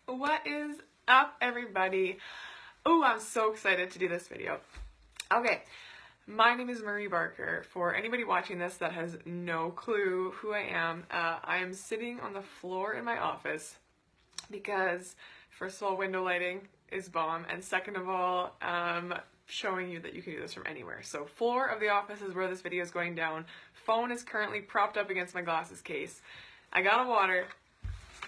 What is up, everybody? Oh, I'm so excited to do this video. Okay, my name is Marie Barker. For anybody watching this that has no clue who I am sitting on the floor in my office because, first of all, window lighting is bomb, and second of all, showing you that you can do this from anywhere. So floor of the office is where this video is going down. Phone is currently propped up against my glasses case. I got a water,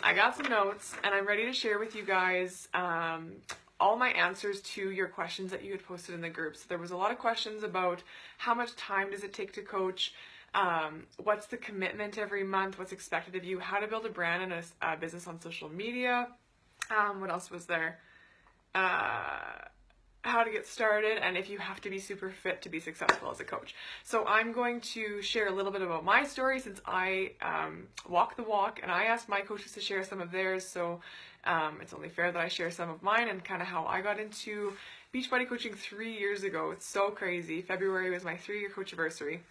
I got some notes, and I'm ready to share with you guys all my answers to your questions that you had posted in the group. So there was a lot of questions about how much time does it take to coach, what's the commitment every month, what's expected of you, how to build a brand and a business on social media, what else was there? How to get started, and if you have to be super fit to be successful as a coach. So I'm going to share a little bit about my story since I walk the walk, and I asked my coaches to share some of theirs, so it's only fair that I share some of mine and kind of how I got into Beachbody Coaching 3 years ago. It's so crazy. February was my 3-year coach anniversary.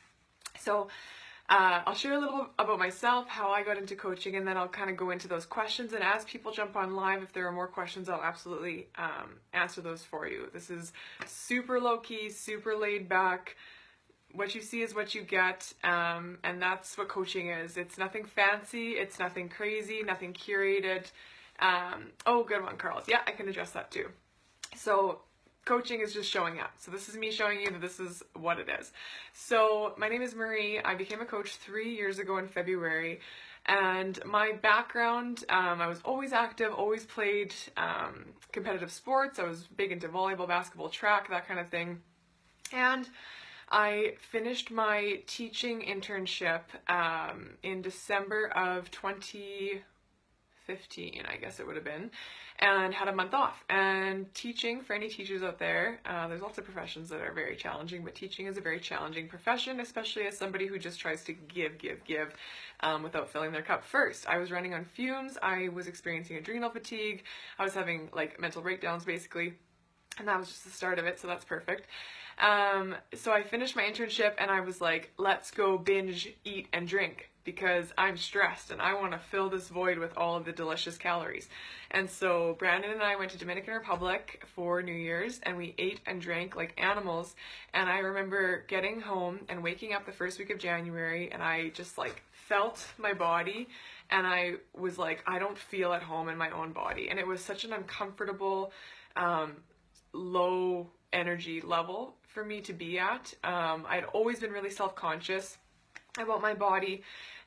So I'll share a little about myself, how I got into coaching, and then I'll kind of go into those questions. And as people jump on live, if there are more questions, I'll absolutely answer those for you. This is super low-key, super laid back. What you see is what you get, and that's what coaching is. It's nothing fancy, it's nothing crazy, nothing curated. Oh, good one, Carl. Yeah, I can address that too. So coaching is just showing up. So this is me showing you that this is what it is. So my name is Marie. I became a coach 3 years ago in February. And my background, I was always active, always played competitive sports. I was big into volleyball, basketball, track, that kind of thing. And I finished my teaching internship in December of 2015, I guess it would have been, and had a month off. And teaching, for any teachers out there, there's lots of professions that are very challenging, but teaching is a very challenging profession, especially as somebody who just tries to give without filling their cup first. I was running on fumes, I was experiencing adrenal fatigue, I was having like mental breakdowns basically, and that was just the start of it, so that's perfect. So I finished my internship and I was like, let's go binge, eat, and drink because I'm stressed and I want to fill this void with all of the delicious calories. And so Brandon and I went to Dominican Republic for New Year's and we ate and drank like animals. And I remember getting home and waking up the first week of January and I just like felt my body and I was like, I don't feel at home in my own body. And it was such an uncomfortable, low energy level for me to be at. I'd always been really self-conscious about my body.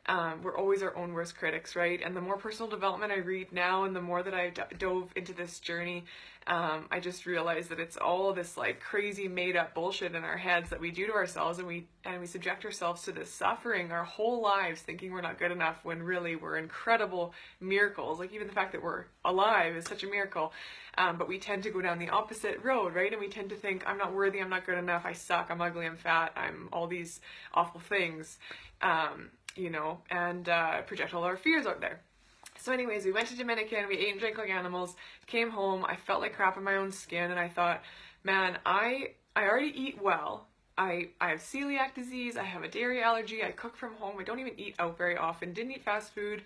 We're always our own worst critics, right? And the more personal development I read now and the more that I dove into this journey, I just realized that it's all this like crazy made up bullshit in our heads that we do to ourselves, and we subject ourselves to this suffering our whole lives thinking we're not good enough when really we're incredible miracles. Like even the fact that we're alive is such a miracle. But we tend to go down the opposite road, right? And we tend to think, I'm not worthy, I'm not good enough, I suck, I'm ugly, I'm fat, I'm all these awful things, you know, and project all our fears out there. So anyways, we went to Dominican, we ate and drank like animals, came home, I felt like crap in my own skin, and I thought, man, I already eat well. I have celiac disease, I have a dairy allergy, I cook from home, I don't even eat out very often, didn't eat fast food,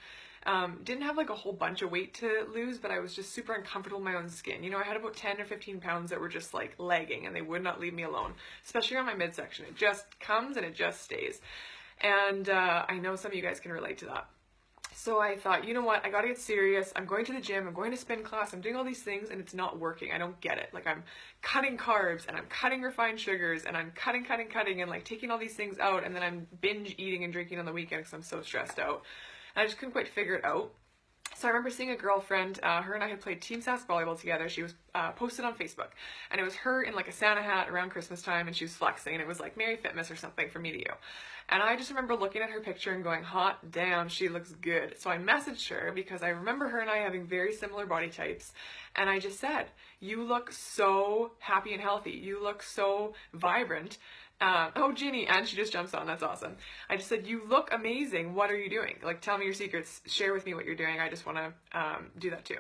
didn't have like a whole bunch of weight to lose, but I was just super uncomfortable in my own skin. You know, I had about 10 or 15 pounds that were just like lagging and they would not leave me alone, especially on my midsection. It just comes and it just stays. And I know some of you guys can relate to that. So I thought, you know what, I gotta get serious. I'm going to the gym, I'm going to spin class, I'm doing all these things and it's not working. I don't get it. Like I'm cutting carbs and I'm cutting refined sugars and I'm cutting and like taking all these things out, and then I'm binge eating and drinking on the weekend because I'm so stressed out. And I just couldn't quite figure it out. So I remember seeing a girlfriend, her and I had played team sass volleyball together. She was posted on Facebook, and it was her in like a Santa hat around Christmas time, and she was flexing, and it was like Merry Fitness or something from me to you. And I just remember looking at her picture and going, hot damn, she looks good. So I messaged her because I remember her and I having very similar body types, and I just said, you look so happy and healthy, you look so vibrant. Oh, Ginny, and she just jumps on. That's awesome. I just said, you look amazing. What are you doing? Like, tell me your secrets. Share with me what you're doing. I just want to do that too.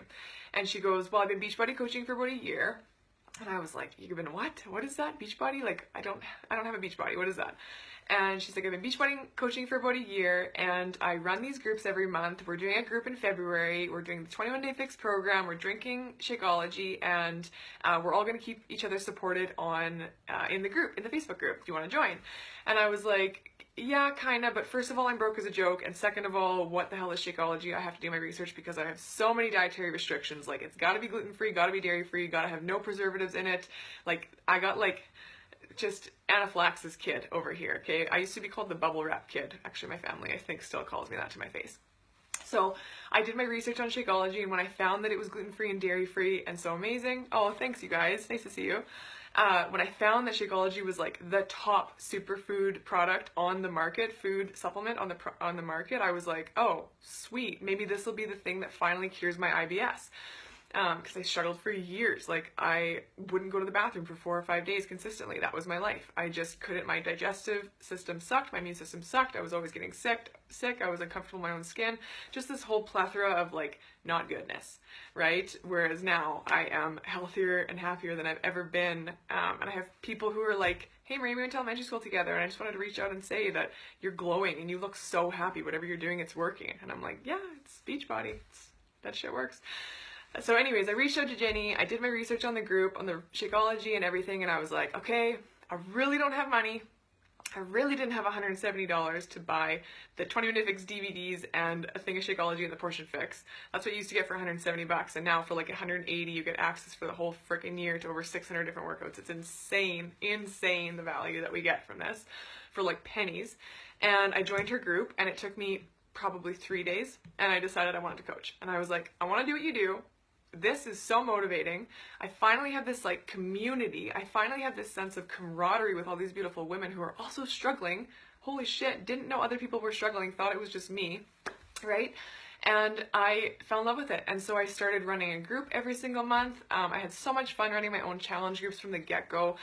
And she goes, well, I've been Beachbody coaching for about a year. And I was like, you've been what? What is that? Beachbody? Like, I don't have a Beachbody. What is that? And she's like, I've been Beachbody coaching for about a year, and I run these groups every month. We're doing a group in February. We're doing the 21-day fix program. We're drinking Shakeology, and we're all going to keep each other supported on in the group, in the Facebook group. Do you want to join? And I was like, yeah, kind of, but first of all, I'm broke as a joke, and second of all, what the hell is Shakeology? I have to do my research because I have so many dietary restrictions. Like, it's got to be gluten-free, got to be dairy-free, got to have no preservatives in it. Like, I got, like, just anaphylaxis kid over here, okay? I used to be called the bubble wrap kid. Actually, my family, I think, still calls me that to my face. So I did my research on Shakeology, and when I found that it was gluten-free and dairy-free and so amazing, oh, thanks, you guys. Nice to see you. When I found that Shakeology was like the top superfood product on the market, food supplement on the market, I was like, oh, sweet. Maybe this will be the thing that finally cures my IBS. Because I struggled for years. Like, I wouldn't go to the bathroom for 4 or 5 days consistently. That was my life. I just couldn't. My digestive system sucked. My immune system sucked. I was always getting sick. I was uncomfortable in my own skin. Just this whole plethora of, like, not goodness, right? Whereas now I am healthier and happier than I've ever been. And I have people who are like, hey, Marie, we went to elementary school together, and I just wanted to reach out and say that you're glowing and you look so happy. Whatever you're doing, it's working. And I'm like, yeah, it's Beachbody. That shit works. So anyways, I reached out to Jenny, I did my research on the group, on the Shakeology and everything, and I was like, okay, I really don't have money. I really didn't have $170 to buy the 21-day fix DVDs and a thing of Shakeology and the portion fix. That's what you used to get for $170, and now for like $180, you get access for the whole freaking year to over 600 different workouts. It's insane, insane the value that we get from this for like pennies. And I joined her group, and it took me probably 3 days, and I decided I wanted to coach. And I was like, I want to do what you do. This is so motivating. I finally have this like community. I finally have this sense of camaraderie with all these beautiful women who are also struggling. Holy shit, didn't know other people were struggling, thought it was just me, right? And I fell in love with it. And so I started running a group every single month. I had so much fun running my own challenge groups from the get-go.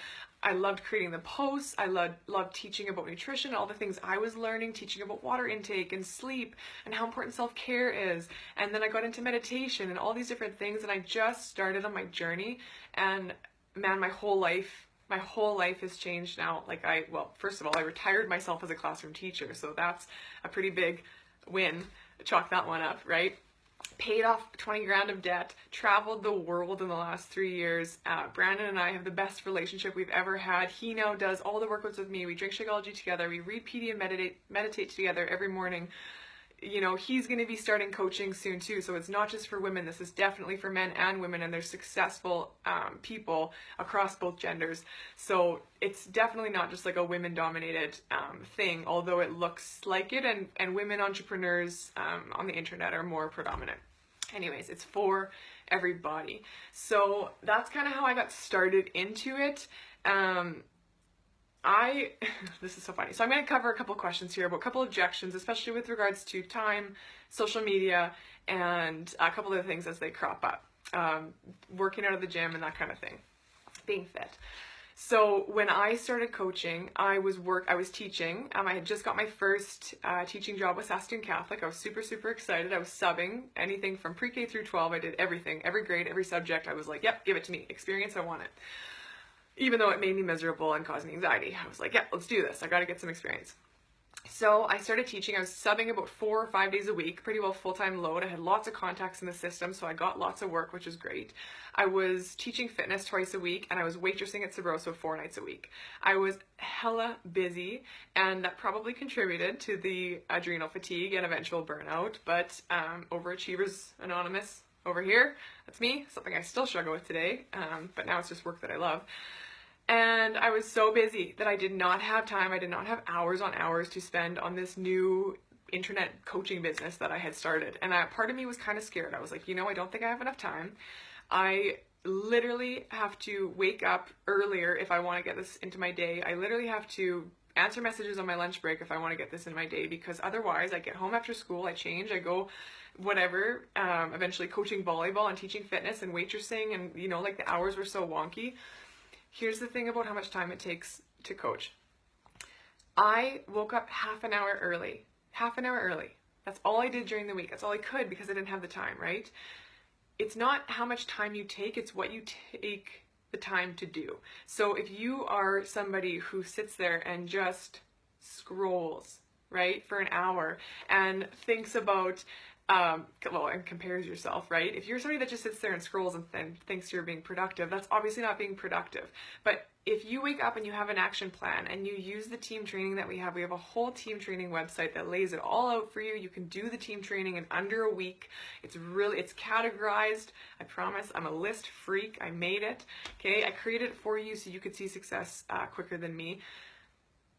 I loved creating the posts. I loved teaching about nutrition, all the things I was learning, teaching about water intake and sleep and how important self-care is. And then I got into meditation and all these different things, and I just started on my journey. And man, my whole life has changed now. Like, well, first of all, I retired myself as a classroom teacher, so that's a pretty big win. Chalk that one up, right? Paid off 20 grand of debt, traveled the world in the last 3 years. Brandon and I have the best relationship we've ever had. He now does all the workouts with me. We drink Shakeology together. We read PD and meditate together every morning. You know, he's going to be starting coaching soon too. So it's not just for women. This is definitely for men and women, and there's successful people across both genders. So it's definitely not just like a women-dominated thing, although it looks like it, and women entrepreneurs on the internet are more predominant. Anyways, it's for everybody. So that's kind of how I got started into it. This is so funny. So I'm going to cover a couple questions here about a couple objections, especially with regards to time, social media, and a couple of things as they crop up. Working out of the gym and that kind of thing. Being fit. So when I started coaching, I was teaching. I had just got my first teaching job with Saskatoon Catholic. I was super, super excited. I was subbing anything from pre-K through 12. I did everything, every grade, every subject. I was like, yep, give it to me. Experience, I want it. Even though it made me miserable and caused me anxiety. I was like, yeah, let's do this. I got to get some experience. So I started teaching. I was subbing about 4 or 5 days a week, pretty well full-time load. I had lots of contacts in the system, so I got lots of work, which was great. I was teaching fitness twice a week, and I was waitressing at Sabroso 4 nights a week. I was hella busy, and that probably contributed to the adrenal fatigue and eventual burnout, but Overachievers Anonymous over here, that's me, something I still struggle with today, but now it's just work that I love. And I was so busy that I did not have time. I did not have hours on hours to spend on this new internet coaching business that I had started. And part of me was kind of scared. I was like, you know, I don't think I have enough time. I literally have to wake up earlier if I want to get this into my day. I literally have to answer messages on my lunch break if I want to get this in my day, because otherwise I get home after school, I change, I go whatever, eventually coaching volleyball and teaching fitness and waitressing, and you know, like the hours were so wonky. Here's the thing about how much time it takes to coach. I woke up half an hour early. That's all I did during the week. That's all I could because I didn't have the time, right? It's not how much time you take, it's what you take the time to do. So if you are somebody who sits there and just scrolls, right, for an hour and thinks about, and compares yourself, right? If you're somebody that just sits there and scrolls and thinks you're being productive, that's obviously not being productive. But if you wake up and you have an action plan and you use the team training that we have a whole team training website that lays it all out for you. You can do the team training in under a week. It's categorized. I promise, I'm a list freak. I made it. Okay, I created it for you so you could see success quicker than me.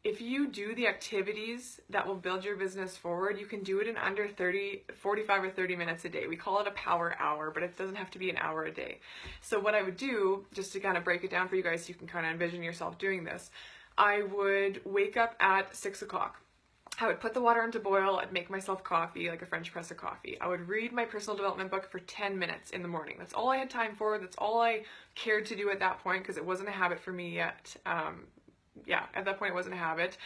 If you do the activities that will build your business forward, you can do it in under 45 or 30 minutes a day. We call it a power hour, but it doesn't have to be an hour a day. So what I would do, just to kind of break it down for you guys so you can kind of envision yourself doing this, I would wake up at 6 o'clock. I would put the water on to boil. I'd make myself coffee, like a French press of coffee. I would read my personal development book for 10 minutes in the morning. That's all I had time for. That's all I cared to do at that point because it wasn't a habit for me yet. At that point it wasn't a habit.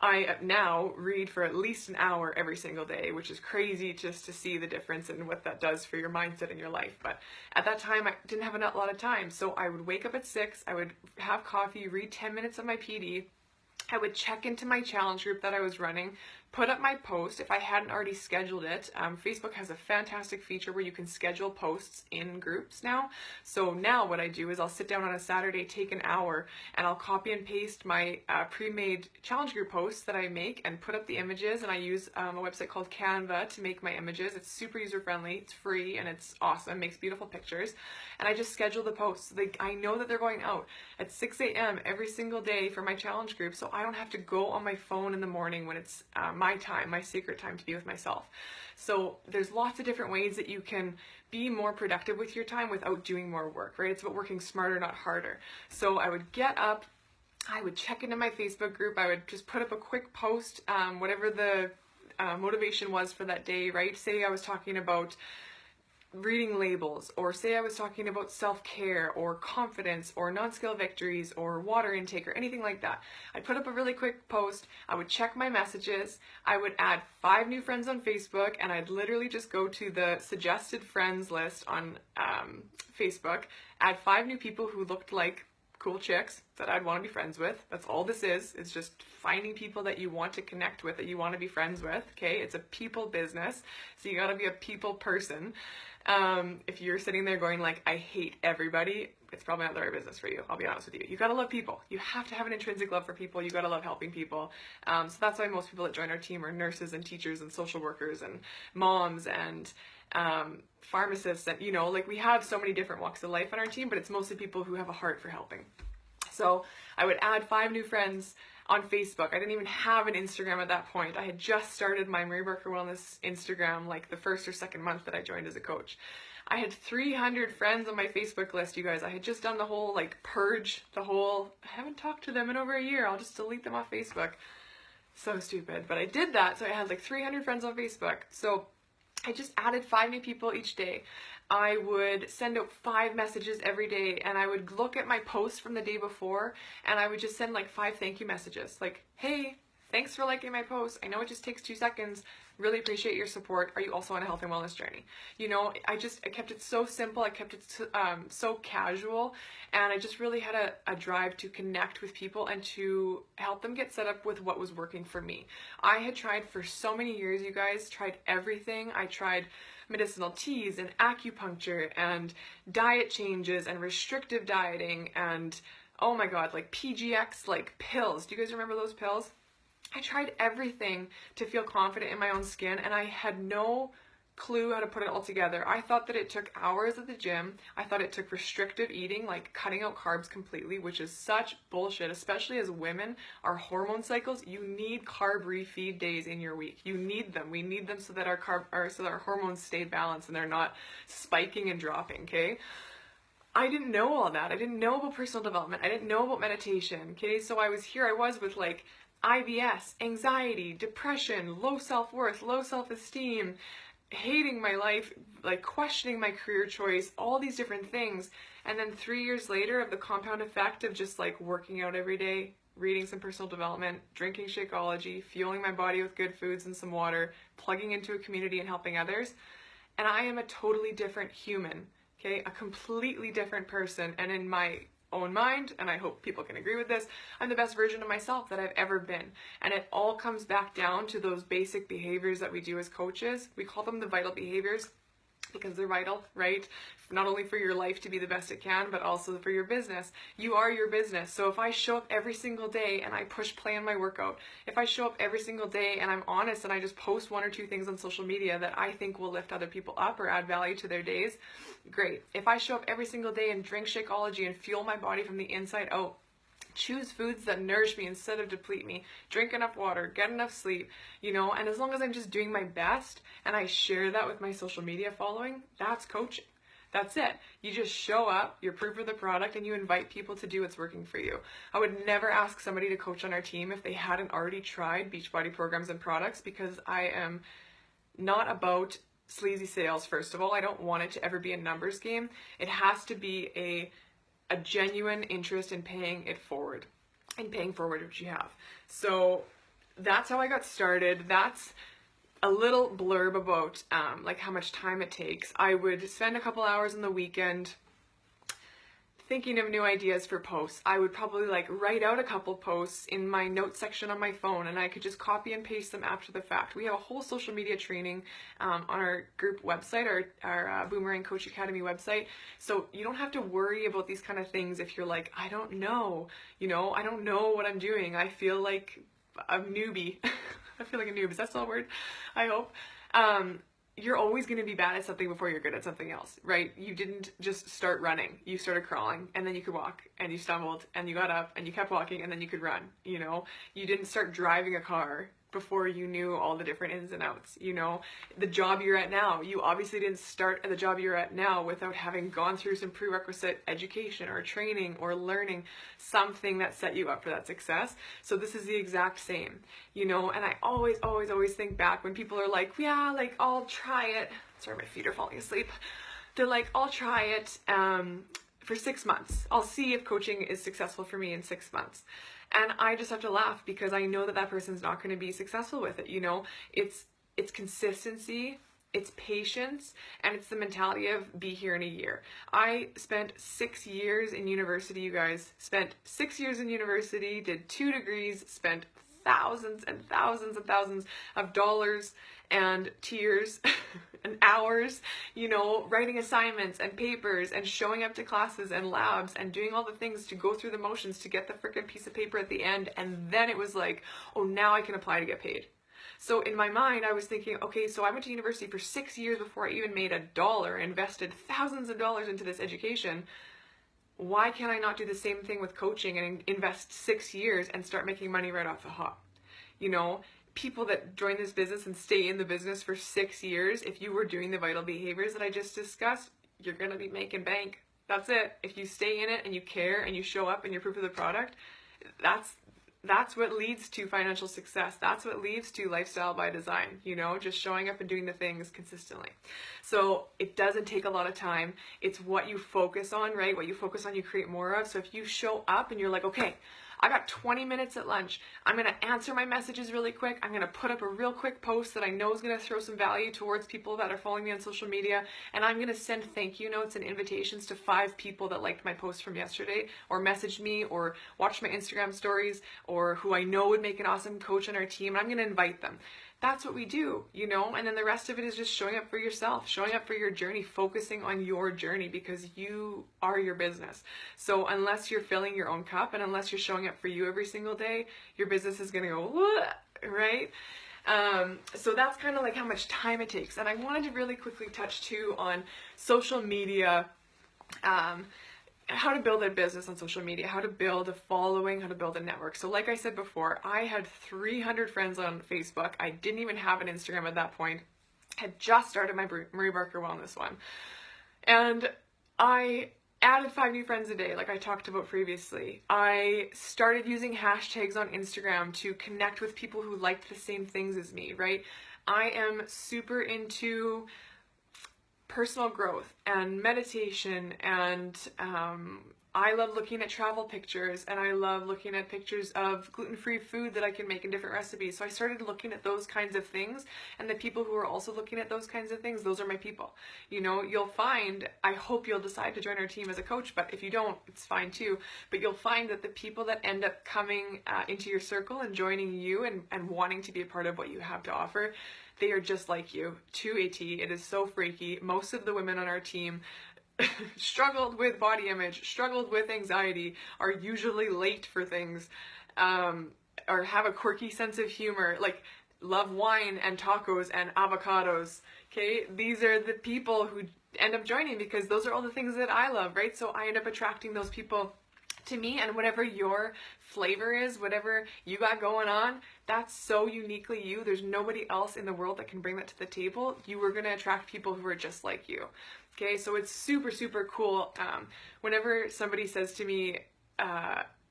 I now read for at least an hour every single day, which is crazy just to see the difference and what that does for your mindset in your life. But at that time, I didn't have a lot of time. So I would wake up at 6, I would have coffee, read 10 minutes of my PD. I would check into my challenge group that I was running, put up my post if I hadn't already scheduled it. Facebook has a fantastic feature where you can schedule posts in groups now. So now what I do is I'll sit down on a Saturday, take an hour, and I'll copy and paste my pre-made challenge group posts that I make and put up the images. And I use a website called Canva to make my images. It's super user-friendly, it's free, and it's awesome, makes beautiful pictures. And I just schedule the posts. I know that they're going out at 6 a.m. every single day for my challenge group, so I don't have to go on my phone in the morning when it's my time, my sacred time to be with myself. So there's lots of different ways that you can be more productive with your time without doing more work, right? It's about working smarter, not harder. So I would get up, I would check into my Facebook group, I would just put up a quick post, whatever the motivation was for that day, right? Say I was talking about reading labels, or say I was talking about self-care or confidence or non-scale victories or water intake or anything like that. I'd put up a really quick post, I would check my messages, I would add 5 new friends on Facebook, and I'd literally just go to the suggested friends list on Facebook, add 5 new people who looked like cool chicks that I'd want to be friends with. That's all this is. It's just finding people that you want to connect with, that you want to be friends with, okay? It's a people business, so you gotta be a people person. If you're sitting there going like, I hate everybody, it's probably not the right business for you. I'll be honest with you. You gotta love people. You have to have an intrinsic love for people. You gotta love helping people. So that's why most people that join our team are nurses and teachers and social workers and moms and pharmacists, and we have so many different walks of life on our team, but it's mostly people who have a heart for helping. So I would add 5 new friends on Facebook. I didn't even have an Instagram at that point. I had just started my Marie Barker Wellness Instagram like the first or second month that I joined as a coach. I had 300 friends on my Facebook list, you guys. I had just done the whole purge, I haven't talked to them in over a year. I'll just delete them off Facebook. So stupid. But I did that, so I had 300 friends on Facebook. So I just added 5 new people each day. I would send out 5 messages every day, and I would look at my post from the day before, and I would just send 5 thank you messages. Hey, thanks for liking my post. I know it just takes 2 seconds. Really appreciate your support. Are you also on a health and wellness journey? I kept it so simple. I kept it so casual, and I just really had a drive to connect with people and to help them get set up with what was working for me. I had tried for so many years, you guys, tried everything. I tried medicinal teas and acupuncture and diet changes and restrictive dieting and, oh my god, PGX, pills. Do you guys remember those pills? I tried everything to feel confident in my own skin, and I had no clue how to put it all together. I thought that it took hours at the gym. I thought it took restrictive eating, cutting out carbs completely, which is such bullshit, especially as women. Our hormone cycles, you need carb refeed days in your week. You need them. We need them so that our hormones stay balanced and they're not spiking and dropping, okay? I didn't know all that. I didn't know about personal development. I didn't know about meditation, okay? So I was with IBS, anxiety, depression, low self-worth, low self-esteem, hating my life, questioning my career choice, all these different things. And then 3 years later, of the compound effect of just working out every day, reading some personal development, drinking Shakeology, fueling my body with good foods and some water, plugging into a community and helping others. And I am a totally different human, okay? A completely different person. And in my own mind, and I hope people can agree with this, I'm the best version of myself that I've ever been. And it all comes back down to those basic behaviors that we do as coaches. We call them the vital behaviors because they're vital, right? Not only for your life to be the best it can, but also for your business. You are your business. So if I show up every single day and I push play on my workout, if I show up every single day and I'm honest and I just post 1 or 2 things on social media that I think will lift other people up or add value to their days, great. If I show up every single day and drink Shakeology and fuel my body from the inside out, choose foods that nourish me instead of deplete me, drink enough water, get enough sleep, you know, and as long as I'm just doing my best and I share that with my social media following, that's coaching. That's it. You just show up, you're proof of the product, and you invite people to do what's working for you. I would never ask somebody to coach on our team if they hadn't already tried Beachbody programs and products, because I am not about sleazy sales, first of all. I don't want it to ever be a numbers game. It has to be a genuine interest in paying it forward, and paying forward what you have. So that's how I got started. That's a little blurb about like how much time it takes. I would spend a couple hours on the weekend thinking of new ideas for posts. I would probably like write out a couple posts in my notes section on my phone, and I could just copy and paste them after the fact. We have a whole social media training on our group website, our Boomerang Coach Academy website. So you don't have to worry about these kind of things if you're like, I don't know, you know, I don't know what I'm doing. I feel like a newbie. I feel like a noob. Is that still a word? I hope. You're always going to be bad at something before you're good at something else, right? You didn't just start running. You started crawling, and then you could walk, and you stumbled, and you got up, and you kept walking, and then you could run, you know? You didn't start driving a car before you knew all the different ins and outs, you know? The job you're at now, you obviously didn't start at the job you're at now without having gone through some prerequisite education or training or learning something that set you up for that success. So this is the exact same, you know? And I always think back when people are like, yeah, like I'll try it. Sorry, my feet are falling asleep. They're like, I'll try it for 6 months. I'll see if coaching is successful for me in 6 months. And I just have to laugh because I know that that person's not going to be successful with it, you know? It's consistency, it's patience, and it's the mentality of be here in a year. I spent 6 years in university, you guys. Spent 6 years in university, did 2 degrees, spent thousands and thousands and thousands of dollars and tears and hours, you know, writing assignments and papers and showing up to classes and labs and doing all the things to go through the motions to get the freaking piece of paper at the end. And then it was like, oh, now I can apply to get paid. So in my mind, I was thinking, okay, so I went to university for 6 years before I even made $1, invested thousands of dollars into this education. Why can't I not do the same thing with coaching and invest 6 years and start making money right off the hop? You know, people that join this business and stay in the business for 6 years, if you were doing the vital behaviors that I just discussed, you're going to be making bank. That's it. If you stay in it and you care and you show up and you're proof of the product, that's what leads to financial success. That's what leads to lifestyle by design, you know, just showing up and doing the things consistently. So it doesn't take a lot of time. It's what you focus on, right? What you focus on, you create more of. So if you show up and you're like, okay, I got 20 minutes at lunch. I'm going to answer my messages really quick. I'm going to put up a real quick post that I know is going to throw some value towards people that are following me on social media. And I'm going to send thank you notes and invitations to 5 people that liked my post from yesterday or messaged me or watched my Instagram stories or who I know would make an awesome coach on our team. And I'm going to invite them. That's what we do, you know, and then the rest of it is just showing up for yourself, showing up for your journey, focusing on your journey because you are your business. So unless you're filling your own cup and unless you're showing up for you every single day, your business is going to go, what? Right? So that's kind of like how much time it takes. And I wanted to really quickly touch too on social media, how to build a business on social media, how to build a following, how to build a network. So like I said before, I had 300 friends on Facebook. I didn't even have an Instagram at that point. I had just started my Marie Barker Wellness one. And I added 5 new friends a day, like I talked about previously. I started using hashtags on Instagram to connect with people who liked the same things as me, right? I am super into personal growth and meditation, and I love looking at travel pictures, and I love looking at pictures of gluten-free food that I can make in different recipes. So I started looking at those kinds of things, and the people who are also looking at those kinds of things, those are my people. You know, you'll find, I hope you'll decide to join our team as a coach, but if you don't, it's fine too. But you'll find that the people that end up coming into your circle and joining you and wanting to be a part of what you have to offer, they are just like you, to a T. It is so freaky. Most of the women on our team struggled with body image, struggled with anxiety, are usually late for things, or have a quirky sense of humor, like love wine and tacos and avocados. Okay, these are the people who end up joining because those are all the things that I love, right? So I end up attracting those people to me, and whatever your flavor is, whatever you got going on, that's so uniquely you. There's nobody else in the world that can bring that to the table. You are going to attract people who are just like you. Okay, so it's super, super cool. Whenever somebody says to me,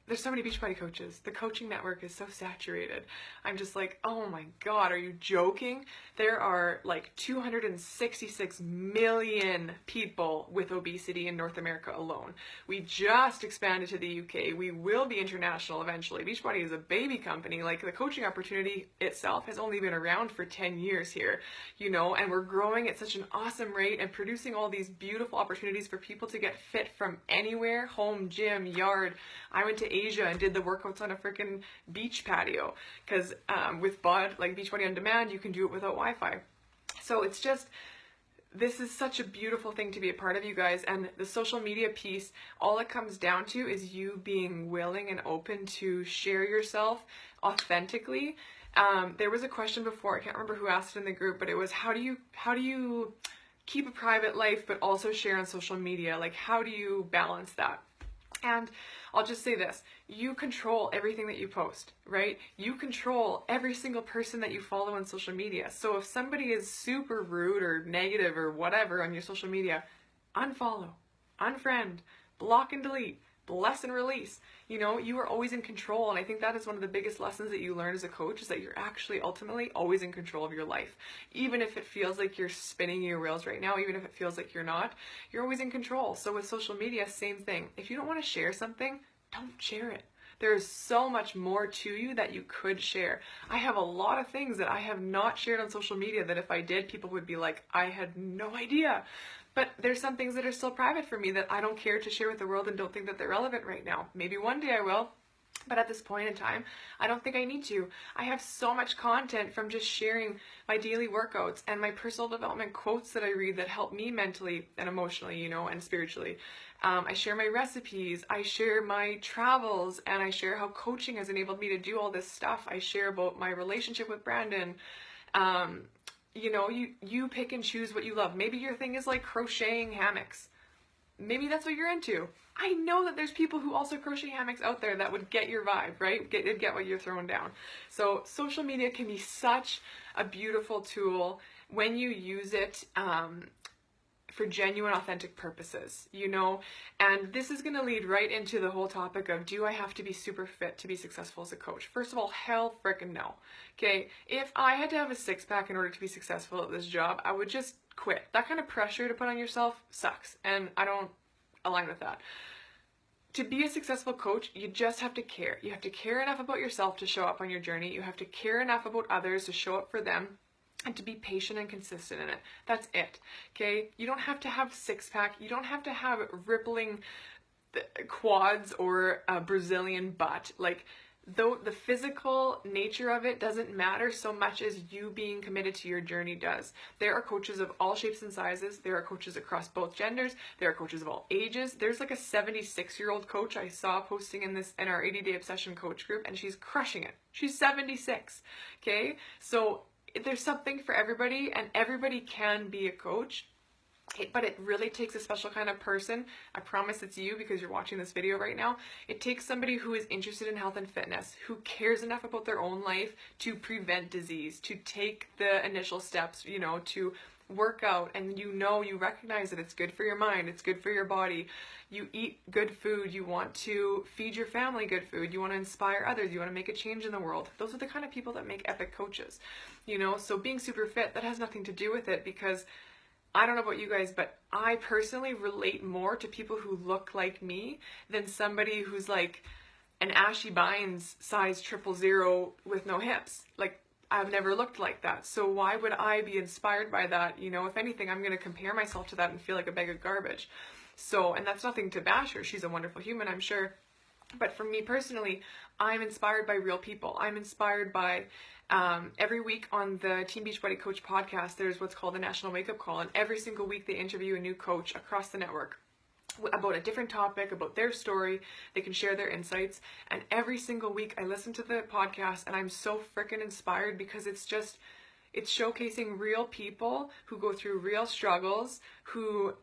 there's so many Beachbody coaches, the coaching network is so saturated, I'm just like, oh my God, are you joking? There are like 266 million people with obesity in North America alone. We just expanded to the UK. We will be international eventually. Beachbody is a baby company. Like, the coaching opportunity itself has only been around for 10 years here, you know, and we're growing at such an awesome rate and producing all these beautiful opportunities for people to get fit from anywhere, home, gym, yard. I went to Asia and did the workouts on a freaking beach patio because with Beachbody On Demand, you can do it without Wi-Fi. So it's just, this is such a beautiful thing to be a part of, you guys. And the social media piece, all it comes down to is you being willing and open to share yourself authentically. There was a question before, I can't remember who asked it in the group, but it was, how do you keep a private life but also share on social media? Like, how do you balance that? And I'll just say this, you control everything that you post, right? You control every single person that you follow on social media. So if somebody is super rude or negative or whatever on your social media, unfollow, unfriend, block and delete, bless and release. You know, you are always in control. And I think that is one of the biggest lessons that you learn as a coach, is that you're actually ultimately always in control of your life. Even if it feels like you're spinning your wheels right now, even if it feels like you're not, you're always in control. So with social media, same thing. If you don't want to share something, don't share it. There is so much more to you that you could share. I have a lot of things that I have not shared on social media that if I did, people would be like, I had no idea. But there's some things that are still private for me that I don't care to share with the world and don't think that they're relevant right now. Maybe one day I will, but at this point in time, I don't think I need to. I have so much content from just sharing my daily workouts and my personal development quotes that I read that help me mentally and emotionally, you know, and spiritually. I share my recipes, I share my travels, and I share how coaching has enabled me to do all this stuff. I share about my relationship with Brandon. You know, you pick and choose what you love. Maybe your thing is like crocheting hammocks. Maybe that's what you're into. I know that there's people who also crochet hammocks out there that would get your vibe, right? Get what you're throwing down. So social media can be such a beautiful tool when you use it for genuine, authentic purposes, you know? And this is going to lead right into the whole topic of, do I have to be super fit to be successful as a coach? First of all, hell frickin' no. Okay, if I had to have a six-pack in order to be successful at this job, I would just quit. That kind of pressure to put on yourself sucks, and I don't align with that. To be a successful coach, you just have to care. You have to care enough about yourself to show up on your journey. You have to care enough about others to show up for them, and to be patient and consistent in it. That's it, okay? You don't have to have six-pack. You don't have to have rippling quads or a Brazilian butt. Like, though the physical nature of it doesn't matter so much as you being committed to your journey does. There are coaches of all shapes and sizes. There are coaches across both genders. There are coaches of all ages. There's like a 76-year-old coach I saw posting in our 80-day obsession coach group, and she's crushing it. She's 76, okay? So there's something for everybody, and everybody can be a coach, but it really takes a special kind of person. I promise it's you, because you're watching this video right now. It takes somebody who is interested in health and fitness, who cares enough about their own life to prevent disease, to take the initial steps, you know, to work out, and you recognize that it's good for your mind, it's good for your body. You eat good food, you want to feed your family good food, you want to inspire others, you want to make a change in the world. Those are the kind of people that make epic coaches, you know? So being super fit, that has nothing to do with it, because I don't know about you guys, but I personally relate more to people who look like me than somebody who's like an Ashy Bynes size 000 with no hips. Like, I've never looked like that. So why would I be inspired by that? You know, if anything, I'm going to compare myself to that and feel like a bag of garbage. So, and that's nothing to bash her. She's a wonderful human, I'm sure. But for me personally, I'm inspired by real people. I'm inspired by every week on the Team Beachbody Coach podcast, there's what's called the National Wake Up Call. And every single week they interview a new coach across the network about a different topic, about their story. They can share their insights. And every single week I listen to the podcast and I'm so freaking inspired because it's showcasing real people who go through real struggles, who,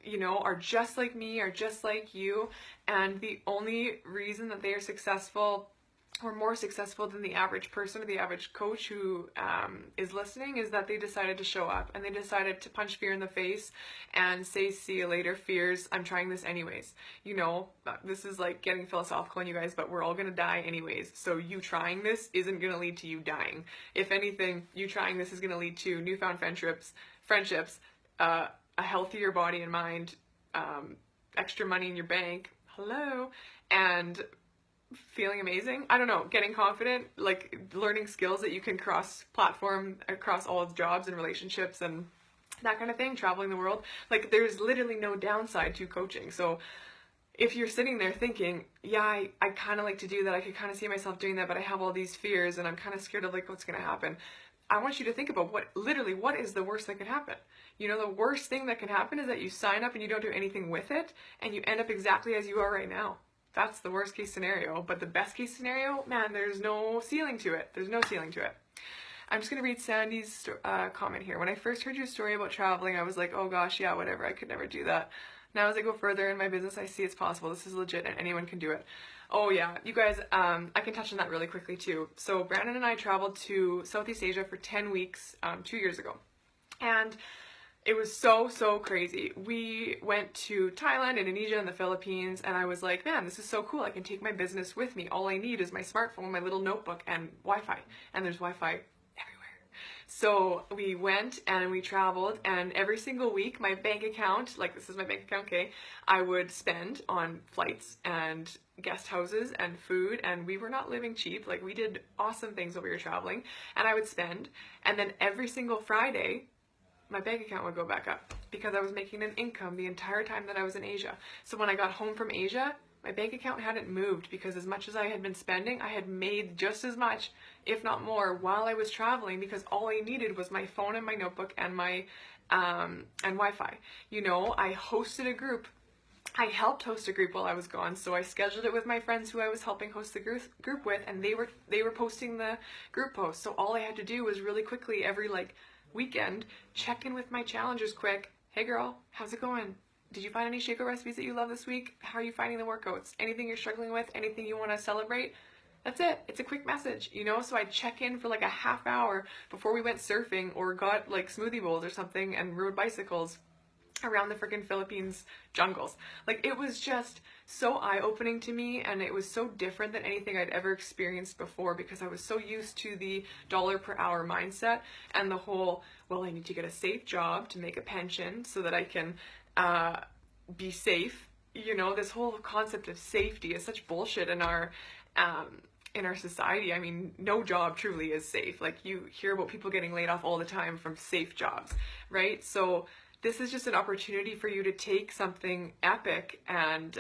you know, are just like me, are just like you. And the only reason that they are successful or more successful than the average person or the average coach who is listening is that they decided to show up and they decided to punch fear in the face and say, see you later, fears, I'm trying this anyways. You know, this is like getting philosophical on you guys, but we're all going to die anyways. So you trying this isn't going to lead to you dying. If anything, you trying this is going to lead to newfound friendships, a healthier body and mind, extra money in your bank, and feeling amazing. I don't know, getting confident, like learning skills that you can cross-platform across all jobs and relationships and that kind of thing, traveling the world. Like, there's literally no downside to coaching. So if you're sitting there thinking, yeah, I kind of like to do that, I could kind of see myself doing that, but I have all these fears and I'm kind of scared of like what's going to happen. I want you to think about what is the worst that could happen. You know, the worst thing that can happen is that you sign up and you don't do anything with it and you end up exactly as you are right now. That's the worst case scenario. But the best case scenario, man, there's no ceiling to it. There's no ceiling to it. I'm just going to read Sandy's comment here. When I first heard your story about traveling, I was like, oh gosh, yeah, whatever. I could never do that. Now as I go further in my business, I see it's possible. This is legit and anyone can do it. Oh yeah, you guys, I can touch on that really quickly too. So Brandon and I traveled to Southeast Asia for 10 weeks 2 years ago. And it was so crazy. We went to Thailand, Indonesia, and the Philippines, and I was like, man, this is so cool. I can take my business with me. All I need is my smartphone, my little notebook, and Wi-Fi. And there's Wi-Fi everywhere. So we went and we traveled, and every single week, my bank account, like this is my bank account, okay, I would spend on flights and guest houses and food, and we were not living cheap. Like, we did awesome things while we were traveling, and I would spend, and then every single Friday, my bank account would go back up because I was making an income the entire time that I was in Asia. So when I got home from Asia, my bank account hadn't moved because as much as I had been spending, I had made just as much, if not more, while I was traveling because all I needed was my phone and my notebook and my and Wi-Fi. You know, I hosted a group. I helped host a group while I was gone, so I scheduled it with my friends who I was helping host the group with, and they were posting the group posts. So all I had to do was really quickly every weekend check in with my challengers quick. Hey girl, how's it going? Did you find any shaker recipes that you love this week? How are you finding the workouts? Anything you're struggling with? Anything you want to celebrate? That's it. It's a quick message, you know? So I'd check in for like a half hour before we went surfing or got like smoothie bowls or something and rode bicycles around the freaking Philippines jungles. Like, it was just so eye-opening to me, and it was so different than anything I'd ever experienced before because I was so used to the dollar per hour mindset and the whole, well, I need to get a safe job to make a pension so that I can be safe. You know, this whole concept of safety is such bullshit in our society. I mean, no job truly is safe. Like, you hear about people getting laid off all the time from safe jobs, right? So this is just an opportunity for you to take something epic and,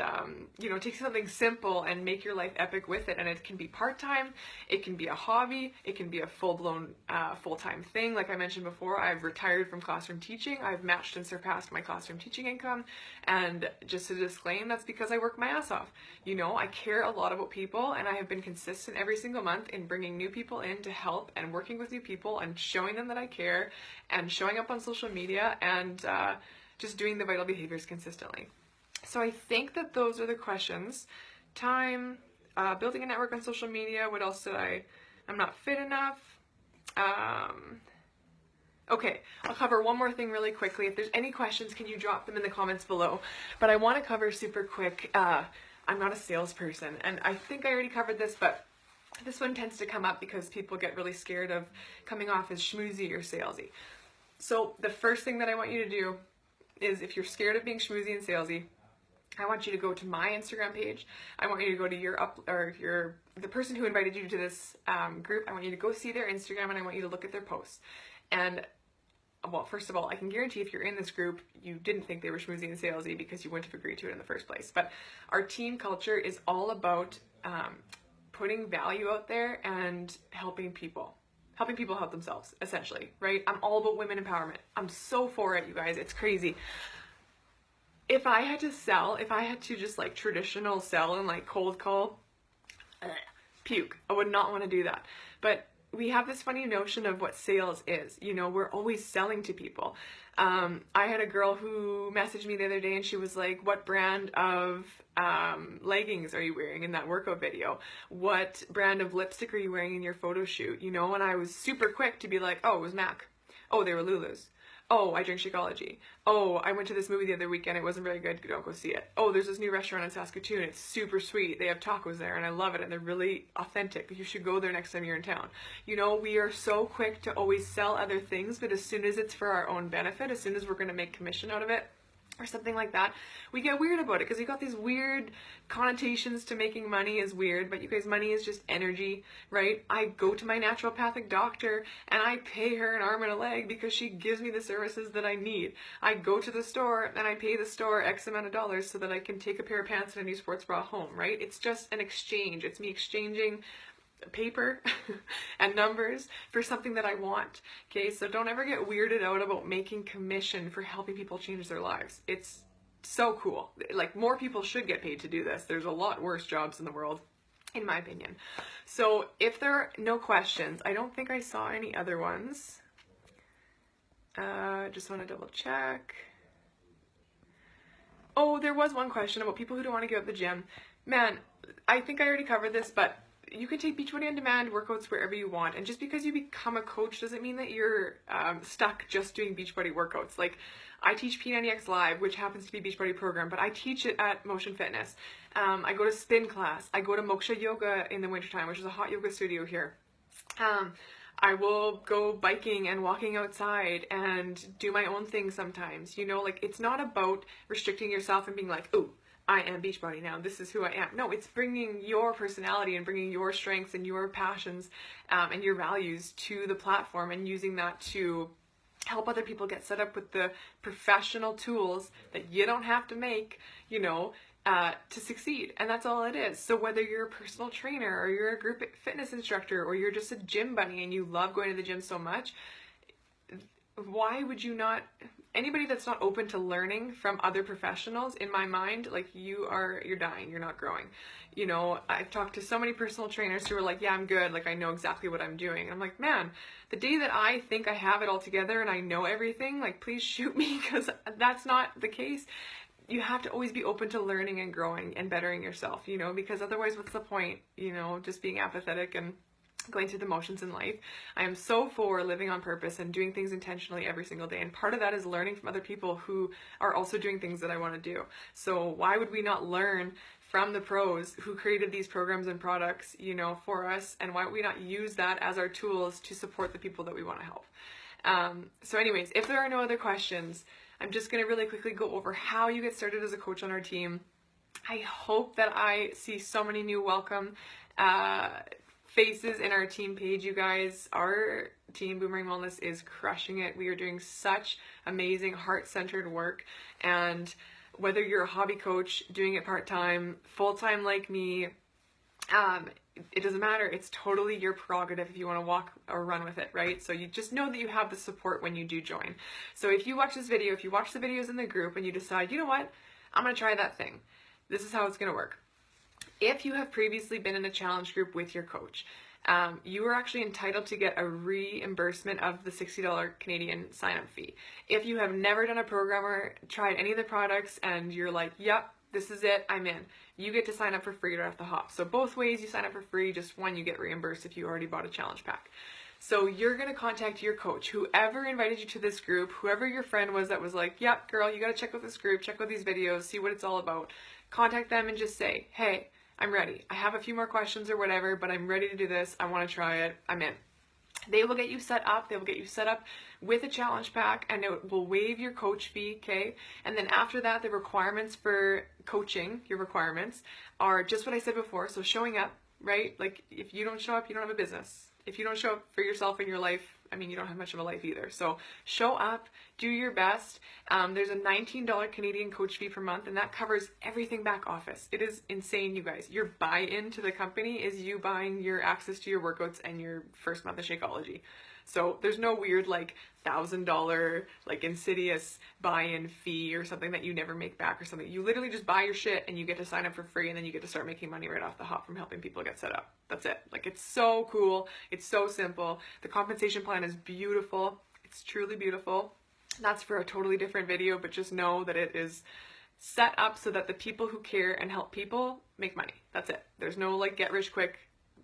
you know, take something simple and make your life epic with it. And it can be part-time, it can be a hobby, it can be a full-blown, full-time thing. Like I mentioned before, I've retired from classroom teaching. I've matched and surpassed my classroom teaching income. And just to disclaim, that's because I work my ass off. You know, I care a lot about people, and I have been consistent every single month in bringing new people in to help and working with new people and showing them that I care and showing up on social media and just doing the vital behaviors consistently. So I think that those are the questions. Time, building a network on social media. What else did I'm not fit enough. Okay, I'll cover one more thing really quickly. If there's any questions, can you drop them in the comments below? But I want to cover super quick, I'm not a salesperson, and I think I already covered this, but this one tends to come up because people get really scared of coming off as schmoozy or salesy. So the first thing that I want you to do is, if you're scared of being schmoozy and salesy, I want you to go to my Instagram page. I want you to go to the person who invited you to this group. I want you to go see their Instagram, and I want you to look at their posts. And well, first of all, I can guarantee if you're in this group, you didn't think they were schmoozy and salesy because you wouldn't have agreed to it in the first place. But our team culture is all about putting value out there and helping people help themselves, essentially, right? I'm all about women empowerment. I'm so for it, you guys. It's crazy. If I had to just like traditional sell and like cold call, puke. I would not want to do that. But we have this funny notion of what sales is. You know, we're always selling to people. I had a girl who messaged me the other day, and she was like, what brand of leggings are you wearing in that workout video? What brand of lipstick are you wearing in your photo shoot? You know, and I was super quick to be like, oh, it was MAC. Oh, they were Lulu's. Oh, I drink Shakeology. Oh, I went to this movie the other weekend. It wasn't very good. Don't go see it. Oh, there's this new restaurant in Saskatoon. It's super sweet. They have tacos there, and I love it, and they're really authentic. You should go there next time you're in town. You know, we are so quick to always sell other things, but as soon as it's for our own benefit, as soon as we're going to make commission out of it, or something like that, we get weird about it because we got these weird connotations to making money is weird. But you guys, money is just energy, right? I go to my naturopathic doctor and I pay her an arm and a leg because she gives me the services that I need. I go to the store and I pay the store X amount of dollars so that I can take a pair of pants and a new sports bra home, right? It's just an exchange. It's me exchanging paper and numbers for something that I want. Okay, so don't ever get weirded out about making commission for helping people change their lives. It's so cool. Like, more people should get paid to do this. There's a lot worse jobs in the world, in my opinion. So if there are no questions, I don't think I saw any other ones. Just want to double check. Oh, there was one question about people who don't want to give up the gym. Man, I think I already covered this, but you can take Beachbody On Demand workouts wherever you want. And just because you become a coach doesn't mean that you're stuck just doing Beachbody workouts. Like, I teach P90X Live, which happens to be a Beachbody program, but I teach it at Motion Fitness. I go to spin class. I go to Moksha Yoga in the wintertime, which is a hot yoga studio here. I will go biking and walking outside and do my own thing sometimes. You know, like, it's not about restricting yourself and being like, ooh, I am Beachbody now, this is who I am. No, it's bringing your personality and bringing your strengths and your passions and your values to the platform, and using that to help other people get set up with the professional tools that you don't have to make, you know, to succeed. And that's all it is. So whether you're a personal trainer or you're a group fitness instructor or you're just a gym bunny and you love going to the gym so much, why would you not? Anybody that's not open to learning from other professionals, in my mind, like, you're dying, you're not growing. You know, I've talked to so many personal trainers who are like, yeah, I'm good, like, I know exactly what I'm doing. And I'm like, man, the day that I think I have it all together and I know everything, like, please shoot me, because that's not the case. You have to always be open to learning and growing and bettering yourself, you know, because otherwise what's the point, you know, just being apathetic and going through the motions in life. I am so for living on purpose and doing things intentionally every single day. And part of that is learning from other people who are also doing things that I want to do. So why would we not learn from the pros who created these programs and products, you know, for us? And why don't we not use that as our tools to support the people that we want to help? So anyways, if there are no other questions, I'm just going to really quickly go over how you get started as a coach on our team. I hope that I see so many new welcome faces in our team page, you guys. Our team, Boomerang Wellness, is crushing it. We are doing such amazing heart-centered work, and whether you're a hobby coach doing it part-time, full-time like me, it doesn't matter. It's totally your prerogative if you want to walk or run with it, right? So you just know that you have the support when you do join. So if you watch this video, if you watch the videos in the group and you decide, you know what, I'm going to try that thing, this is how it's going to work. If you have previously been in a challenge group with your coach, you are actually entitled to get a reimbursement of the $60 Canadian sign-up fee. If you have never done a program or tried any of the products and you're like, yep, this is it, I'm in, you get to sign up for free right off the hop. So both ways you sign up for free, just one you get reimbursed if you already bought a challenge pack. So you're going to contact your coach, whoever invited you to this group, whoever your friend was that was like, yep, girl, you got to check out this group, check out these videos, see what it's all about. Contact them and just say, hey, I'm ready. I have a few more questions or whatever, but I'm ready to do this. I want to try it. I'm in. They will get you set up. They will get you set up with a challenge pack, and it will waive your coach fee, okay? And then after that, the requirements for coaching, your requirements, are just what I said before. So showing up, right? Like, if you don't show up, you don't have a business. If you don't show up for yourself in your life, I mean, you don't have much of a life either. So show up, do your best. There's a $19 Canadian coach fee per month, and that covers everything back office. It is insane, you guys. Your buy-in to the company is you buying your access to your workouts and your first month of Shakeology. So there's no weird like $1,000 like insidious buy-in fee or something that you never make back or something. You literally just buy your shit and you get to sign up for free, and then you get to start making money right off the hop from helping people get set up. That's it. Like, it's so cool. It's so simple. The compensation plan is beautiful. It's truly beautiful. That's for a totally different video, but just know that it is set up so that the people who care and help people make money. That's it. There's no like get rich quick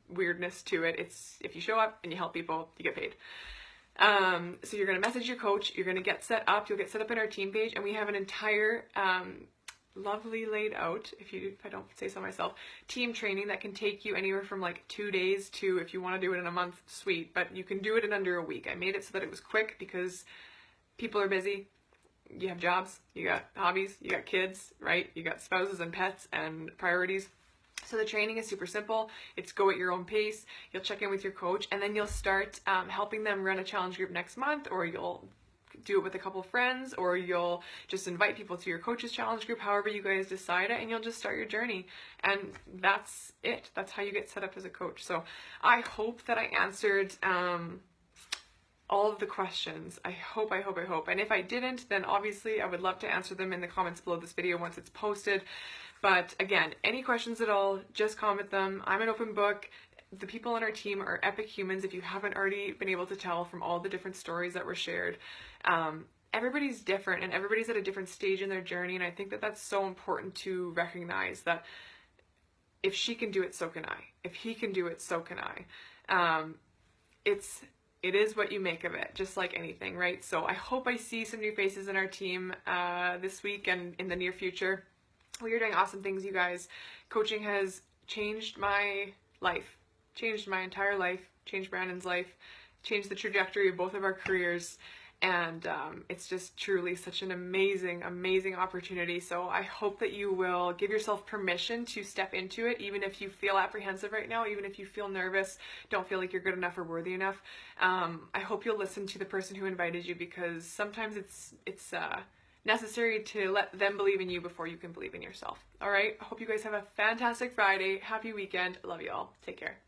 weirdness to it. It's if you show up and you help people, you get paid. So you're going to message your coach, you're going to get set up, you'll get set up in our team page, and we have an entire lovely laid out, if I don't say so myself, team training that can take you anywhere from like 2 days to, if you want to do it in a month, sweet, but you can do it in under a week. I made it so that it was quick because people are busy. You have jobs, you got hobbies, you got kids, right? You got spouses and pets and priorities. So the training is super simple. It's go at your own pace. You'll check in with your coach, and then you'll start helping them run a challenge group next month, or you'll do it with a couple friends, or you'll just invite people to your coach's challenge group, however you guys decide it, and you'll just start your journey. And that's it. That's how you get set up as a coach. So I hope that I answered all of the questions. I hope. And if I didn't, then obviously I would love to answer them in the comments below this video once it's posted. But again, any questions at all, just comment them. I'm an open book. The people on our team are epic humans, if you haven't already been able to tell from all the different stories that were shared. Everybody's different, and everybody's at a different stage in their journey, and I think that that's so important to recognize, that if she can do it, so can I. If he can do it, so can I. It is what you make of it, just like anything, right? So I hope I see some new faces in our team this week and in the near future. We are doing awesome things, you guys. Coaching has changed my life, changed my entire life, changed Brandon's life, changed the trajectory of both of our careers, and it's just truly such an amazing, amazing opportunity. So I hope that you will give yourself permission to step into it, even if you feel apprehensive right now, even if you feel nervous, don't feel like you're good enough or worthy enough. I hope you'll listen to the person who invited you, because sometimes it's necessary to let them believe in you before you can believe in yourself. All right. I hope you guys have a fantastic Friday. Happy weekend. Love you all. Take care.